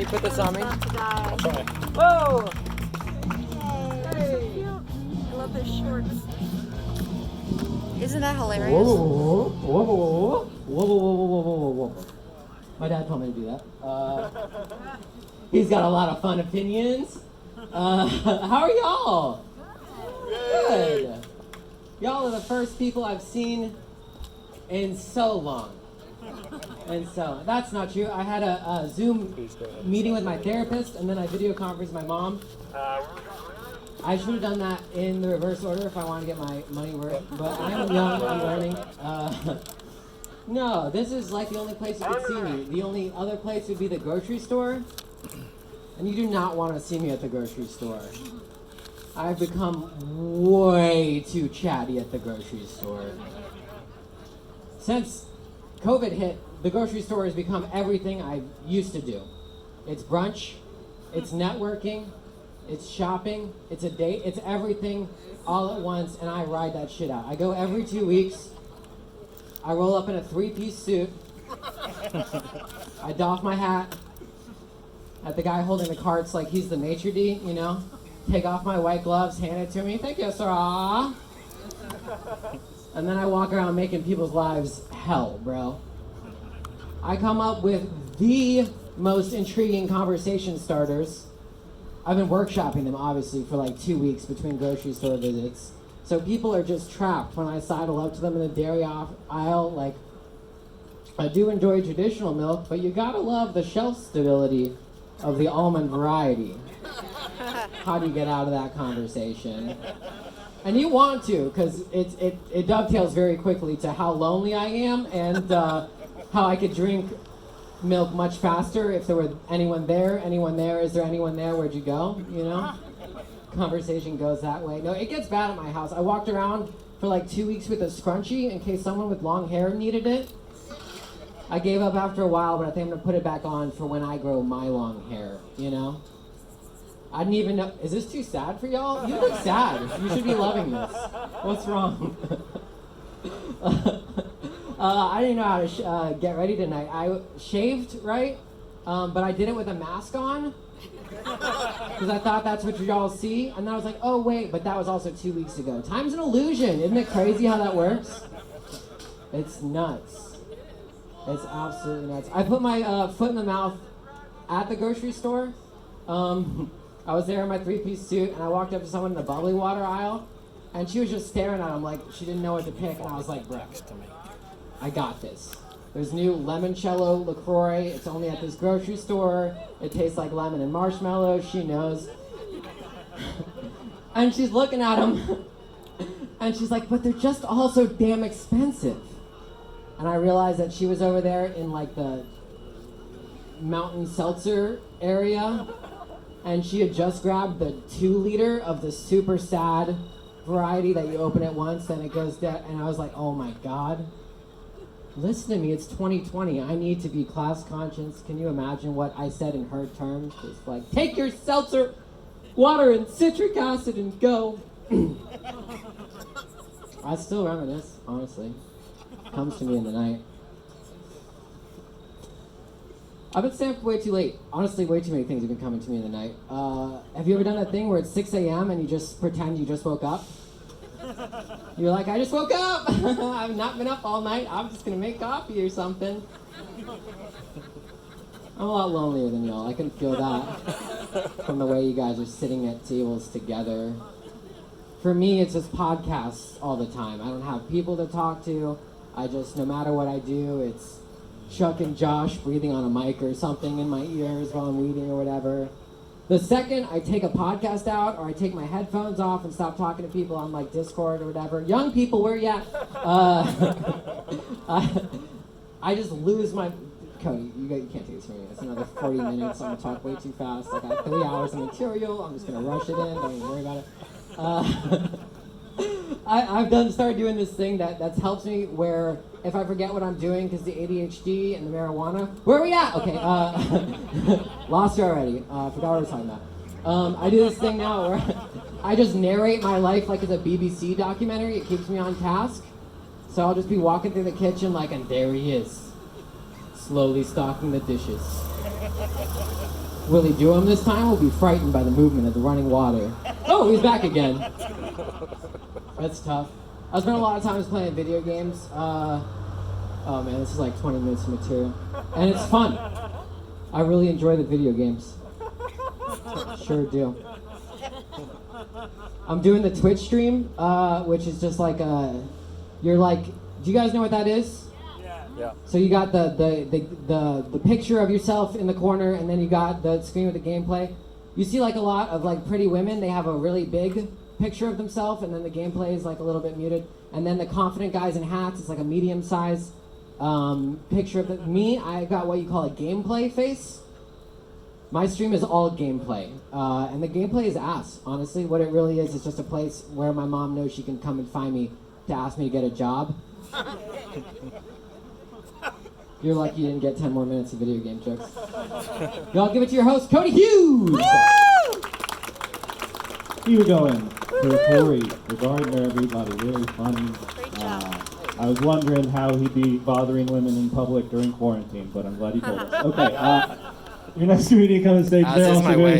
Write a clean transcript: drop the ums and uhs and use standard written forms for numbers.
you put this on me? I'll try. Whoa! Hey. I love his shorts. Isn't that hilarious? Whoa, whoa, whoa, whoa, whoa, whoa, whoa, whoa, whoa, whoa. My dad told me to do that. He's got a lot of fun opinions. How are y'all? Good. Y'all are the first people I've seen in so long. And so, that's not true. I had a Zoom meeting with my therapist, and then I video conferenced my mom. I should have done that in the reverse order if I want to get my money worth, but I'm young, I'm learning. No, this is like the only place you could see me. The only other place would be the grocery store, and you do not want to see me at the grocery store. I've become way too chatty at the grocery store. Since COVID hit, the grocery store has become everything I used to do. It's brunch, it's networking, it's shopping, it's a date, it's everything all at once, and I ride that shit out. I go every 2 weeks, I roll up in a 3-piece suit, I doff my hat at the guy holding the carts like he's the maitre d', you know? Take off my white gloves, hand it to me, thank you, sir. And then I walk around making people's lives hell, bro. I come up with the most intriguing conversation starters. I've been workshopping them, obviously, for like 2 weeks between grocery store visits. So people are just trapped when I sidle up to them in the dairy aisle. Like, I do enjoy traditional milk, but you gotta love the shelf stability of the almond variety. How do you get out of that conversation? And you want to, because it dovetails very quickly to how lonely I am and how I could drink milk much faster if there were anyone there, is there anyone there, where'd you go, you know? Conversation goes that way. No, it gets bad at my house. I walked around for like 2 weeks with a scrunchie in case someone with long hair needed it. I gave up after a while, but I think I'm gonna put it back on for when I grow my long hair, you know? I didn't even know, is this too sad for y'all? You look sad, you should be loving this. What's wrong? I didn't know how to get ready tonight. I shaved, right? But I did it with a mask on. Because I thought that's what y'all see. And then I was like, oh wait, but that was also 2 weeks ago. Time's an illusion. Isn't it crazy how that works? It's nuts. It's absolutely nuts. I put my foot in the mouth at the grocery store. I was there in my 3-piece suit, and I walked up to someone in the bubbly water aisle, and she was just staring at him like she didn't know what to pick, and I was like, bro, I got this. There's new limoncello LaCroix. It's only at this grocery store. It tastes like lemon and marshmallow. She knows. And she's looking at him, and she's like, but they're just all so damn expensive. And I realized that she was over there in like the mountain seltzer area, and she had just grabbed the 2-liter of the super sad variety that you open it once, then it goes down, and I was like, oh my God. Listen to me, it's 2020. I need to be class conscious. Can you imagine what I said in her terms? Just like, take your seltzer water and citric acid and go. I still reminisce, honestly. Comes to me in the night. I've been staying up way too late. Honestly, way too many things have been coming to me in the night. Have you ever done that thing where it's 6 a.m. and you just pretend you just woke up? You're like, I just woke up! I've not been up all night. I'm just gonna make coffee or something. I'm a lot lonelier than y'all. I can feel that from the way you guys are sitting at tables together. For me, it's just podcasts all the time. I don't have people to talk to. I just, no matter what I do, it's Chuck and Josh breathing on a mic or something in my ears while I'm reading or whatever. The second I take a podcast out or I take my headphones off and stop talking to people on like Discord or whatever, young people, where you at? I just lose my... Cody, you can't take this from me. It's another 40 minutes. I'm going to talk way too fast. I got 3 hours of material. I'm just going to rush it in. Don't even worry about it. I've started doing this thing that's helped me where if I forget what I'm doing because the ADHD and the marijuana, where are we at? Okay, lost you already. Forgot what I was talking about. I do this thing now where I just narrate my life like it's a BBC documentary. It keeps me on task. So I'll just be walking through the kitchen like, and there he is, slowly stocking the dishes. really do them this time will be frightened by the movement of the running water. Oh, he's back again. That's tough. I spent a lot of times playing video games. Oh man, this is like 20 minutes of material. And it's fun. I really enjoy the video games. Sure do. I'm doing the Twitch stream, which is just like you're like, do you guys know what that is? Yeah. So you got the picture of yourself in the corner, and then you got the screen with the gameplay. You see like a lot of like pretty women, they have a really big picture of themselves, and then the gameplay is like a little bit muted. And then the confident guys in hats, it's like a medium size picture of me. I got what you call a gameplay face. My stream is all gameplay, and the gameplay is ass, honestly. What it really is just a place where my mom knows she can come and find me to ask me to get a job. You're lucky you didn't get 10 more minutes of video game jokes. Y'all give it to your host, Cody Hughes! Here we going for Cory, the gardener, everybody. Really funny. I was wondering how he'd be bothering women in public during quarantine, but I'm glad he told us. Okay, your next comedian coming stage. As They're is also my doing way.